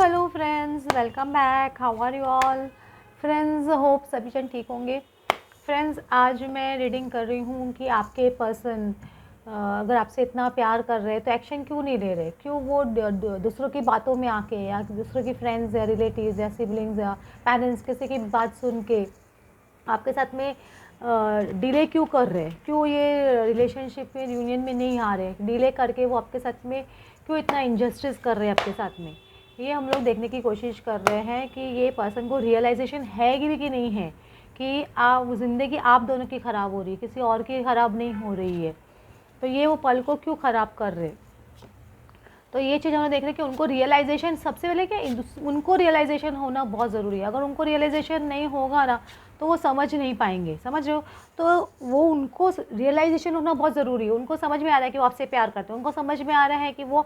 Hello friends, welcome back. How are you all friends? Hope सभी जन ठीक होंगे। फ्रेंड्स, आज मैं रीडिंग कर रही हूँ कि आपके पर्सन अगर आपसे इतना प्यार कर रहे हैं तो एक्शन क्यों नहीं ले रहे, क्यों वो दूसरों की बातों में आके या दूसरों की फ्रेंड्स या रिलेटिव्स या सिबलिंग्स या पेरेंट्स किसी की बात सुन के आपके साथ में डिले क्यों कर रहे हैं, क्यों ये रिलेशनशिप में यूनियन में नहीं आ रहे, डिले करके वो आपके साथ में क्यों इतना इनजस्टिस कर रहे हैं आपके साथ में। ये हम लोग देखने की कोशिश कर रहे हैं कि ये पर्सन को रियलाइजेशन है कि नहीं है कि आप ज़िंदगी आप दोनों की ख़राब हो रही है, किसी और की ख़राब नहीं हो रही है। तो ये वो पल को क्यों ख़राब कर रहे। तो ये चीज़ हमें देख रहे हैं कि उनको रियलाइजेशन सबसे पहले क्या, उनको रियलाइजेशन होना बहुत ज़रूरी है। अगर उनको रियलाइजेशन नहीं होगा ना तो वो समझ नहीं पाएंगे, समझ रहे हो? तो वो उनको रियलाइजेशन होना बहुत ज़रूरी है। उनको समझ में आ रहा है कि वो आपसे प्यार करते हैं, उनको समझ में आ रहा है कि वो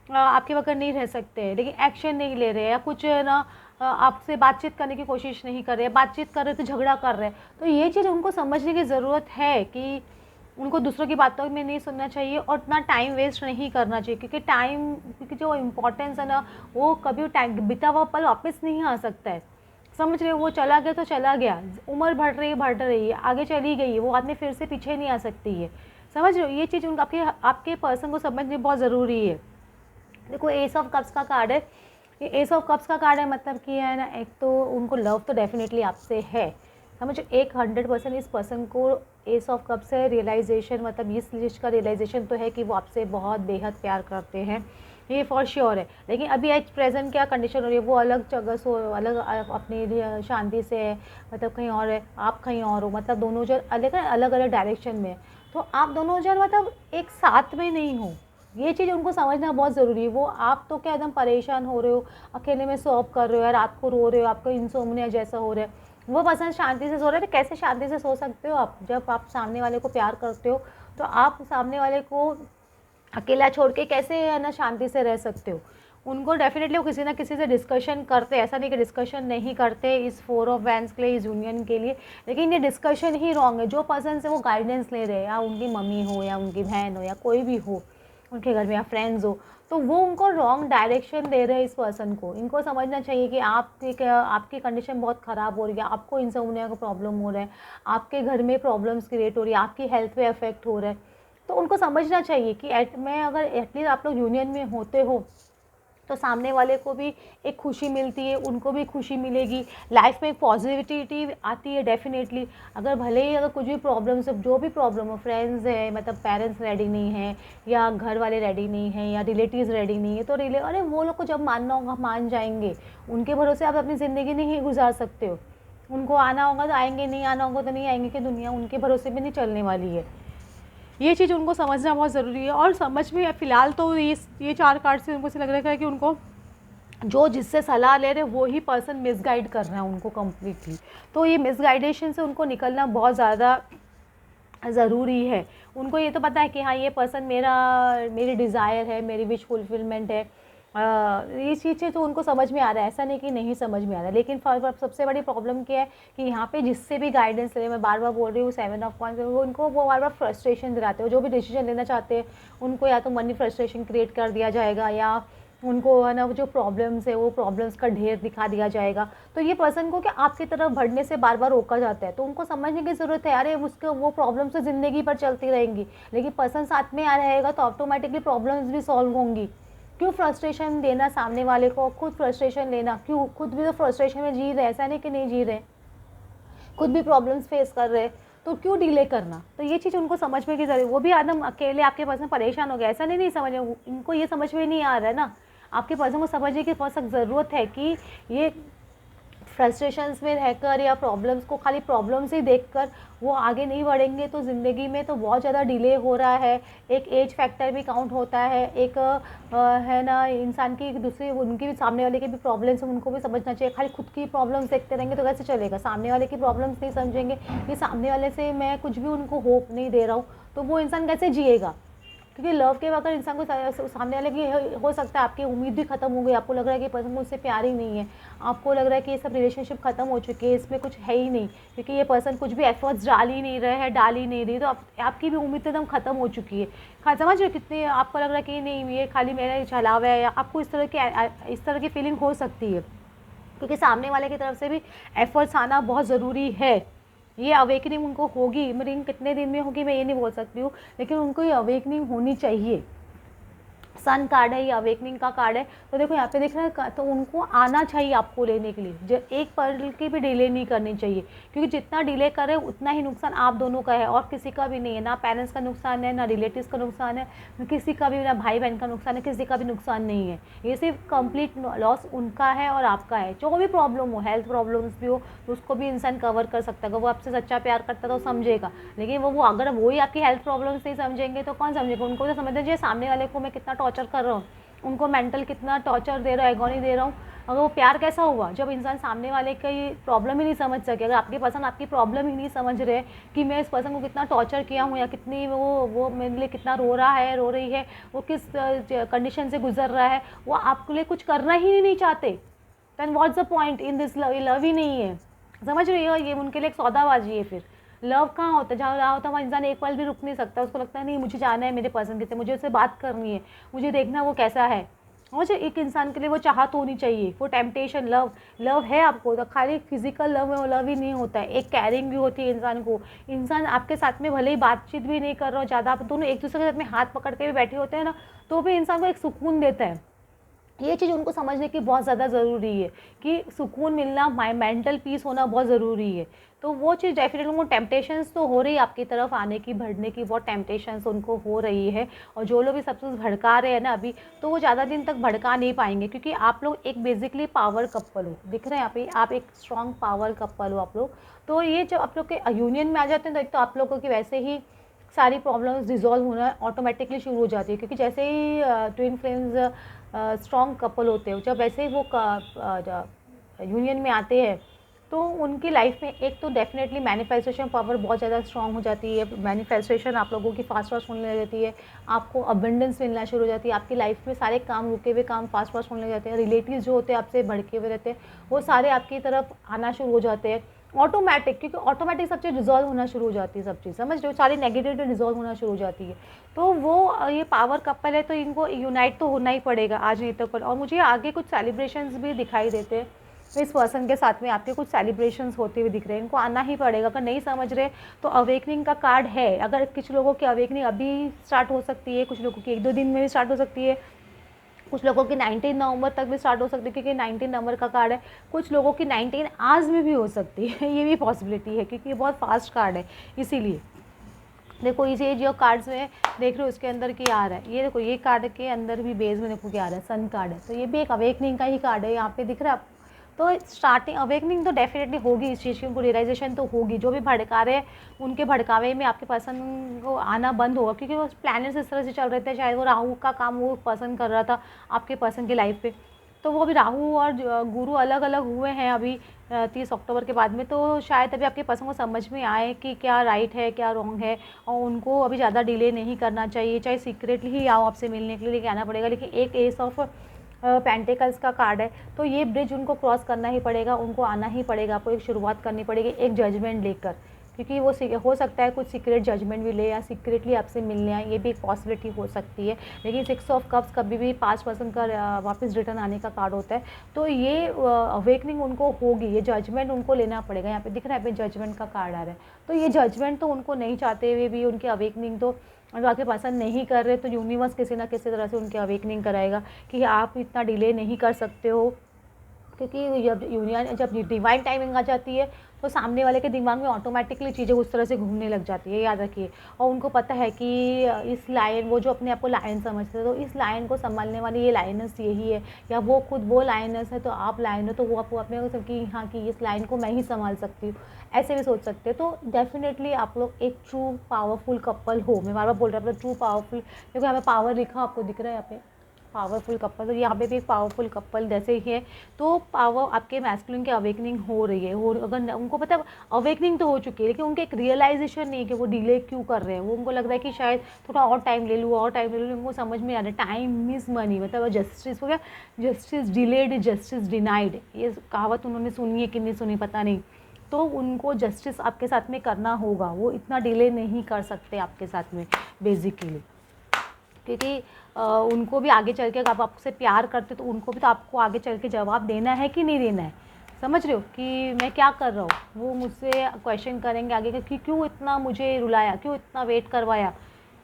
आपके बगैर नहीं रह सकते, लेकिन एक्शन नहीं ले रहे या कुछ ना आपसे बातचीत करने की कोशिश नहीं कर रहे, बातचीत कर रहे तो झगड़ा कर रहे हैं। तो ये चीज़ उनको समझने की ज़रूरत है कि उनको दूसरों की बातों में नहीं सुनना चाहिए और इतना टाइम वेस्ट नहीं करना चाहिए, क्योंकि जो इम्पोर्टेंस है ना, वो कभी टाइम बीता हुआ पल वापस नहीं आ सकता है। समझ रहे हो? वो चला गया तो चला गया, उम्र बढ़ रही है, आगे चली गई है, वो आदमी फिर से पीछे नहीं आ सकती है। समझ रहे हो? ये चीज़ उनका आपके पर्सन को समझनी बहुत ज़रूरी है। देखो, एस ऑफ कप्स का कार्ड है। ये एस ऑफ कप्स का कार्ड है, मतलब कि है ना, एक तो उनको लव तो डेफिनेटली आपसे है, समझो। 100% इस पर्सन को एस ऑफ कप्स है। रियलाइजेशन, मतलब इस चीज़ का रियलाइजेशन तो है कि वो आपसे बहुत बेहद प्यार करते हैं, ये फॉर श्योर है। लेकिन अभी एट प्रेजेंट क्या कंडीशन हो रही है, वो अलग जगह से, अलग अपनी शांति से है, मतलब कहीं और है, आप कहीं और हो, मतलब दोनों जन अलग अलग अलग डायरेक्शन में। तो आप दोनों जन मतलब एक साथ में नहीं हो, ये चीज़ उनको समझना बहुत ज़रूरी है। वो आप तो क्या एकदम परेशान हो रहे हो, अकेले में सॉल्व कर रहे हो या रात को रो रहे हो, आपको इंसोम्निया जैसा हो रहा है। वो पर्सन शांति से सो रहे थे। कैसे शांति से सो सकते हो आप? जब आप सामने वाले को प्यार करते हो तो आप सामने वाले को अकेला छोड़ के कैसे है ना शांति से रह सकते हो? उनको डेफिनेटली वो किसी ना किसी से डिस्कशन करते, ऐसा नहीं कि डिस्कशन नहीं करते इस 4 ऑफ वैंड्स के लिए, इस यूनियन के लिए, लेकिन ये डिस्कशन ही रॉन्ग है। जो पर्सन से वो गाइडेंस ले रहे हैं, या उनकी मम्मी हो या उनकी बहन हो या कोई भी हो उनके घर में, या फ्रेंड्स हो, तो वो उनको रॉन्ग डायरेक्शन दे रहे हैं इस पर्सन को। इनको समझना चाहिए कि आपकी कंडीशन बहुत ख़राब हो रही है, आपको इंसोम्निया का प्रॉब्लम हो रहा है, आपके घर में प्रॉब्लम्स क्रिएट हो रही है, आपकी हेल्थ पे अफेक्ट हो रहा है। तो उनको समझना चाहिए कि मैं अगर एटलीस्ट आप लोग यूनियन में होते हो तो सामने वाले को भी एक खुशी मिलती है, उनको भी खुशी मिलेगी, लाइफ में एक पॉजिटिविटी आती है डेफिनेटली। अगर भले ही अगर कुछ भी प्रॉब्लम्स, जो भी प्रॉब्लम हो, फ्रेंड्स है, मतलब पेरेंट्स रेडी नहीं है, या घर वाले रेडी नहीं है, या रिलेटिव्स रेडी नहीं है, तो अरे वो लोग को जब मानना होगा मान जाएंगे। उनके भरोसे आप अपनी ज़िंदगी नहीं गुजार सकते हो। उनको आना होगा तो आएंगे, नहीं आना होगा तो नहीं आएंगे, कि दुनिया उनके भरोसे में नहीं चलने वाली है। ये चीज़ उनको समझना बहुत ज़रूरी है। और समझ में फ़िलहाल तो ये 4 कार्ड से उनको से लग रहा है कि उनको जो जिससे सलाह ले रहे वो ही पर्सन मिसगाइड कर रहा है उनको कम्प्लीटली। तो ये मिसगाइडेशन से उनको निकलना बहुत ज़्यादा ज़रूरी है। उनको ये तो पता है कि हाँ, ये पर्सन मेरी डिज़ायर है, मेरी विश फुलफिलमेंट है। ये चीज़ें तो उनको समझ में आ रहा है, ऐसा नहीं कि नहीं समझ में आ रहा है। लेकिन सबसे बड़ी प्रॉब्लम क्या है कि यहाँ पे जिससे भी गाइडेंस ले, मैं बार बार बोल रही हूँ 7 ऑफ कॉइंस, वो उनको वो बार बार फ्रस्ट्रेशन दिलाते हो। जो भी डिसीजन लेना चाहते हैं उनको या तो मनी फ्रस्ट्रेशन क्रिएट कर दिया जाएगा, या उनको है ना जो प्रॉब्लम्स है वो प्रॉब्लम्स का ढेर दिखा दिया जाएगा। तो ये पर्सन को क्या आपकी तरफ बढ़ने से बार बार रोका जाता है। तो उनको समझने की ज़रूरत है, अरे उसके वो प्रॉब्लम्स तो ज़िंदगी भर चलती रहेंगी, लेकिन पर्सन साथ में आ रहेगा तो ऑटोमेटिकली प्रॉब्लम्स भी सॉल्व होंगी। क्यों फ्रस्ट्रेशन देना सामने वाले को, खुद फ्रस्ट्रेशन लेना क्यों? खुद भी तो फ्रस्ट्रेशन में जी रहे, ऐसा नहीं कि नहीं जी रहे, खुद भी प्रॉब्लम्स फेस कर रहे, तो क्यों डिले करना? तो ये चीज़ उनको समझ में की ज़रूरी। वो भी आदम अकेले आपके पर्सन परेशान हो गया, ऐसा नहीं समझ, इनको ये समझ में नहीं आ रहा है ना। आपके पर्सन को समझने की बहुत सख्त ज़रूरत है कि ये फ्रस्ट्रेशंस में रहकर या प्रॉब्लम्स को खाली प्रॉब्लम्स ही देखकर वो आगे नहीं बढ़ेंगे तो ज़िंदगी में तो बहुत ज़्यादा डिले हो रहा है। एक एज फैक्टर भी काउंट होता है, एक है ना इंसान की दूसरी उनकी भी, सामने वाले की भी प्रॉब्लम्स उनको भी समझना चाहिए। खाली खुद की प्रॉब्लम्स देखते रहेंगे तो कैसे चलेगा? सामने वाले की प्रॉब्लम्स नहीं समझेंगे कि सामने वाले से मैं कुछ भी उनको होप नहीं दे रहा हूँ, तो वो इंसान कैसे जिएगा? क्योंकि लव के अगर इंसान को सामने वाले की हो सकता है आपकी उम्मीद भी खत्म हो गई, आपको लग रहा है कि पर्सन मुझसे प्यार ही नहीं है, आपको लग रहा है कि ये सब रिलेशनशिप खत्म हो चुकी है, इसमें कुछ है ही नहीं, क्योंकि ये पर्सन कुछ भी एफर्ट्स डाल ही नहीं रहे हैं, डाल ही नहीं रही, तो आपकी भी उम्मीद एकदम खत्म हो चुकी है। समझ रहे कितनी आपको लग रहा है कि नहीं ये खाली मेरा छलावा है, या आपको इस तरह की फीलिंग हो सकती है, क्योंकि सामने वाले की तरफ से भी एफर्ट्स आना बहुत ज़रूरी है। ये अवेकनिंग उनको होगी, रिंग कितने दिन में होगी मैं ये नहीं बोल सकती हूँ, लेकिन उनको ये अवेकनिंग होनी चाहिए। सन कार्ड है, ये अवेकनिंग का कार्ड है। तो देखो यहाँ पे देख रहे हैं, तो उनको आना चाहिए आपको लेने के लिए, एक पल की भी डिले नहीं करनी चाहिए, क्योंकि जितना डिले करे उतना ही नुकसान आप दोनों का है और किसी का भी नहीं है। ना पेरेंट्स का नुकसान है, ना रिलेटिव्स का नुकसान है, किसी का भी, ना भाई बहन का नुकसान है, किसी का भी नुकसान नहीं है। ये सिर्फ कंप्लीट लॉस उनका है और आपका है। जो भी प्रॉब्लम हो, हेल्थ प्रॉब्लम्स भी हो, तो उसको भी इंसान कवर कर सकता है। अगर वो आपसे सच्चा प्यार करता है तो समझेगा, लेकिन वो अगर वही आपकी हेल्थ प्रॉब्लम्स नहीं समझेंगे तो कौन समझेगा। उनको तो समझना चाहिए सामने वाले को मैं कितना टॉर्चर कर रहा हूँ, उनको मेंटल कितना टॉर्चर दे रहा हूँ, एगोनी दे रहा हूँ। अगर वो प्यार कैसा हुआ जब इंसान सामने वाले की प्रॉब्लम ही नहीं समझ सके। अगर आपके पर्सन आपकी प्रॉब्लम ही नहीं समझ रहे कि मैं इस पर्सन को कितना टॉर्चर किया हूँ, या कितनी वो मेरे लिए कितना रो रहा है, रो रही है, वो किस कंडीशन से गुजर रहा है, वो आपके लिए कुछ करना ही नहीं चाहते, then what's the point in this love. ये लव ही नहीं है, समझ रही हो। ये उनके लिए एक सौदाबाजी है। फिर लव कहाँ होता है, जहाँ रहा होता है वहाँ इंसान एक पल भी रुक नहीं सकता। उसको लगता है नहीं मुझे जाना है मेरे पर्सन के साथ, मुझे उससे बात करनी है, मुझे देखना वो कैसा है। मुझे एक इंसान के लिए वो चाहत होनी चाहिए, वो टेम्पटेशन। लव है आपको तो खाली फिजिकल लव में वो लव ही नहीं होता है, एक कैरिंग भी होती है इंसान को। इंसान आपके साथ में भले ही बातचीत भी नहीं कर रहा हो ज़्यादा, आप दोनों एक दूसरे के साथ में हाथ पकड़ के भी बैठे होते हैं ना, तो भी इंसान को एक सुकून देता है। ये चीज़ उनको समझने की बहुत ज़्यादा ज़रूरी है कि सुकून मिलना, मेंटल पीस होना बहुत ज़रूरी है। तो वो चीज़ डेफिनेटली उनको टेम्पटेशंस तो हो रही है आपकी तरफ आने की, बढ़ने की बहुत टेम्पटेशंस उनको हो रही है। और जो लोग भी सबसे भड़का रहे हैं ना अभी, तो वो ज़्यादा दिन तक भड़का नहीं पाएंगे, क्योंकि आप लोग एक बेसिकली पावर कपल हो। दिख रहे हैं यहाँ पे, आप एक स्ट्रॉन्ग पावर कपल हो आप लोग। तो ये जब आप लोग के यूनियन में आ जाते हैं तो एक तो आप लोगों की वैसे ही सारी प्रॉब्लम्स रिजॉल्व होना ऑटोमेटिकली शुरू हो जाती है, क्योंकि जैसे ही ट्विन फ्लेम्स स्ट्रॉन्ग कपल होते हैं, जब वैसे ही वो यूनियन में आते हैं तो उनकी लाइफ में एक तो डेफिनेटली मैनिफेस्टेशन पावर बहुत ज़्यादा स्ट्रॉन्ग हो जाती है। मैनिफेस्टेशन आप लोगों की फास्ट होने लग जाती है, आपको अबंडेंस मिलना शुरू हो जाती है, आपकी लाइफ में सारे काम, रुके हुए काम फास्ट होने लग जाते हैं। रिलेटिव्स जो होते हैं आपसे भड़के हुए रहते हैं, वो सारे आपकी तरफ आना शुरू हो जाते हैं ऑटोमेटिक, क्योंकि ऑटोमेटिक सब चीज़ रिजॉल्व होना शुरू हो जाती है, सब चीज़ समझ रहे हो, सारी नेगेटिविटी रिजॉल्व होना शुरू हो जाती है। तो वो ये पावर कपल है, तो इनको यूनाइट तो होना ही पड़ेगा आज नहीं तो कल। और मुझे आगे कुछ सेलिब्रेशंस भी दिखाई देते हैं इस पर्सन के साथ में, आपके कुछ सेलिब्रेशंस होते हुए दिख रहे हैं, इनको आना ही पड़ेगा। अगर नहीं समझ रहे तो अवेकनिंग का कार्ड है। अगर कुछ लोगों की अवेकनिंग अभी स्टार्ट हो सकती है, कुछ लोगों की 1-2 दिन में भी स्टार्ट हो सकती है, कुछ लोगों की 19 नवंबर तक भी स्टार्ट हो सकती है, क्योंकि 19 नवंबर का कार्ड है। कुछ लोगों की 19 आज में भी हो सकती है, ये भी पॉसिबिलिटी है, क्योंकि ये बहुत फास्ट कार्ड है। इसीलिए देखो इसे जो कार्ड्स में देख रहे हो उसके अंदर क्या आ रहा है, ये देखो ये कार्ड के अंदर भी बेस में देखो क्या आ रहा है, सन कार्ड है। तो ये भी एक अवेकनिंग का ही कार्ड है, यहाँ पे दिख रहा है आपको। तो स्टार्टिंग अवेकनिंग तो डेफिनेटली होगी, इस चीज़ की उनको रियलाइजेशन तो होगी। जो भी भड़का रहे हैं उनके भड़कावे में आपके पर्सन को आना बंद होगा, क्योंकि वो प्लैनेट्स इस तरह से चल रहे थे। शायद वो राहु का काम वो पर्सन कर रहा था आपके पर्सन की लाइफ पे, तो वो अभी राहु और गुरु अलग अलग हुए हैं अभी 30 अक्टूबर के बाद में। तो शायद अभी आपके पर्सन को समझ में आए कि क्या राइट है क्या रॉन्ग है, और उनको अभी ज़्यादा डिले नहीं करना चाहिए। चाहे सीक्रेटली ही आओ आपसे मिलने के लिए, लेके आना पड़ेगा। लेकिन एक एस ऑफ पेंटिकल्स का कार्ड है, तो ये ब्रिज उनको क्रॉस करना ही पड़ेगा, उनको आना ही पड़ेगा, आपको एक शुरुआत करनी पड़ेगी एक जजमेंट लेकर, क्योंकि वो हो सकता है कुछ सीक्रेट जजमेंट भी ले या सीक्रेटली आपसे मिलने आए, ये भी एक पॉसिबिलिटी हो सकती है। लेकिन 6 ऑफ कप्स कभी भी 5 पर्सन का वापस रिटर्न आने का कार्ड होता है। तो ये अवेकनिंग उनको होगी, ये जजमेंट उनको लेना पड़ेगा। यहाँ पे दिख रहा है, पे जजमेंट का कार्ड आ रहा है। तो ये जजमेंट तो उनको नहीं चाहते हुए भी उनकी अवेकनिंग तो अगर आपके पसंद नहीं कर रहे, तो यूनिवर्स किसी ना किसी तरह से उनकी अवेकनिंग कराएगा कि आप इतना डिले नहीं कर सकते हो। क्योंकि जब डिवाइन टाइमिंग आ जाती है तो सामने वाले के दिमाग में ऑटोमेटिकली चीज़ें उस तरह से घूमने लग जाती है, याद रखिए। और उनको पता है कि इस लायन, वो जो अपने आप को लायन समझते हैं, तो इस लायन को संभालने वाली ये लायनस यही है, या वो खुद वो लायनस है तो आप लायन हो, तो वो आपको अपने को कि हाँ कि इस लाइन को मैं ही संभाल सकती हूँ, ऐसे भी सोच सकते हैं। तो डेफिनेटली आप लोग एक ट्रू पावरफुल कपल हो। मैं बार बार बोल रहा हूँ ट्रू पावरफुल, क्योंकि यहाँ पे पावर लिखा आपको दिख रहा है, यहाँ पे पावरफुल कपल, तो यहाँ पे भी एक पावरफुल कपल जैसे ही है। तो पावर आपके मैस्कुलिन की अवेकनिंग हो रही है, और अगर उनको पता है अवेकनिंग तो हो चुकी है, लेकिन उनके एक रियलाइजेशन नहीं है कि वो डिले क्यों कर रहे हैं। वो उनको लग रहा है कि शायद थोड़ा और टाइम ले लूँ, और टाइम ले लूँ, उनको समझ में आ रहा है टाइम इज़ मनी। मतलब जस्टिस हो गया, जस्टिस डिलेड जस्टिस डिनाइड, ये कहावत उन्होंने सुनी है कि नहीं सुनी पता नहीं। तो उनको जस्टिस आपके साथ में करना होगा, वो इतना डिले नहीं कर सकते आपके साथ में बेसिकली, क्योंकि उनको भी आगे चल के अगर आप आपसे प्यार करते तो उनको भी तो आपको आगे चल के जवाब देना है कि नहीं देना है। समझ रहे हो कि मैं क्या कर रहा हूँ। वो मुझसे क्वेश्चन करेंगे आगे का कि क्यों इतना मुझे रुलाया, क्यों इतना वेट करवाया।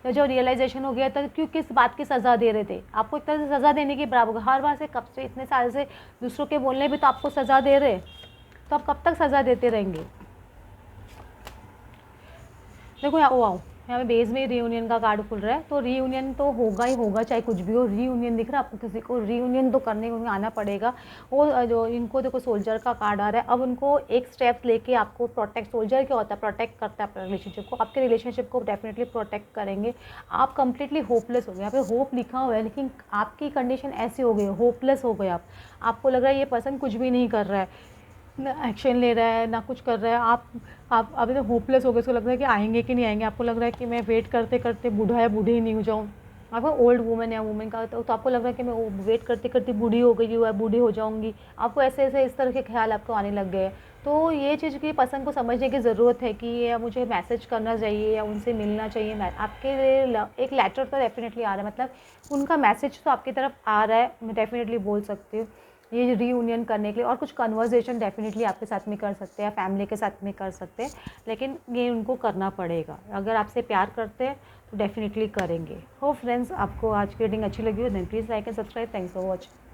तो जो रियलाइजेशन हो गया था क्यों, किस बात की सज़ा दे रहे थे आपको, एक तरह से सज़ा देने के बराबर। हर बार से कब से इतने साल से दूसरों के बोलने भी तो आपको सज़ा दे रहे, तो आप कब तक सज़ा देते रहेंगे। देखो यहाँ आओ, यहाँ पे बेस में रीयूनियन का कार्ड खुल रहा है, तो रीयूनियन तो होगा ही होगा, चाहे कुछ भी हो। रीयूनियन दिख रहा है आपको, किसी को रीयूनियन तो करने को आना पड़ेगा। वो जो इनको देखो सोल्जर का कार्ड आ रहा है, अब उनको एक स्टेप लेके आपको प्रोटेक्ट, सोल्जर क्या होता है प्रोटेक्ट करता है अपने रिलेशनशिप को, आपके रिलेशनशिप को डेफिनेटली प्रोटेक्ट करेंगे। आप कंप्लीटली होपलेस हो गए, यहाँ पे होप लिखा हुआ है, लेकिन आपकी कंडीशन ऐसी हो गई, होपलेस हो गए आप। आपको लग रहा है ये पर्सन कुछ भी नहीं कर रहा है, ना एक्शन ले रहा है, ना कुछ कर रहा है। आप अभी तो होपलेस हो गए, उसको लग रहा है कि आएंगे कि नहीं आएंगे। आपको लग रहा है कि मैं वेट करते करते बूढ़ा या बूढ़ी ही नहीं हो जाऊँ। आपको ओल्ड वुमेन या वुमेन का तो आपको लग रहा है कि मैं वेट करते करते बूढ़ी हो गई हूँ या बूढ़ी हो जाऊँगी। आपको ऐसे ऐसे इस तरह के ख्याल आपको आने लग गए। तो ये चीज़ की पसंद को समझने की ज़रूरत है कि या मुझे मैसेज करना चाहिए या उनसे मिलना चाहिए। आपके लिए एक लेटर तो डेफिनेटली आ रहा है, मतलब उनका मैसेज तो आपकी तरफ आ रहा है, मैं डेफिनेटली बोल सकती हूँ ये रीयूनियन करने के लिए। और कुछ कन्वर्सेशन डेफिनेटली आपके साथ में कर सकते हैं, फैमिली के साथ में कर सकते हैं, लेकिन ये उनको करना पड़ेगा। अगर आपसे प्यार करते हैं तो डेफिनेटली करेंगे। हो फ्रेंड्स, आपको आज की रीडिंग अच्छी लगी हो then please like and subscribe. Thanks for watching.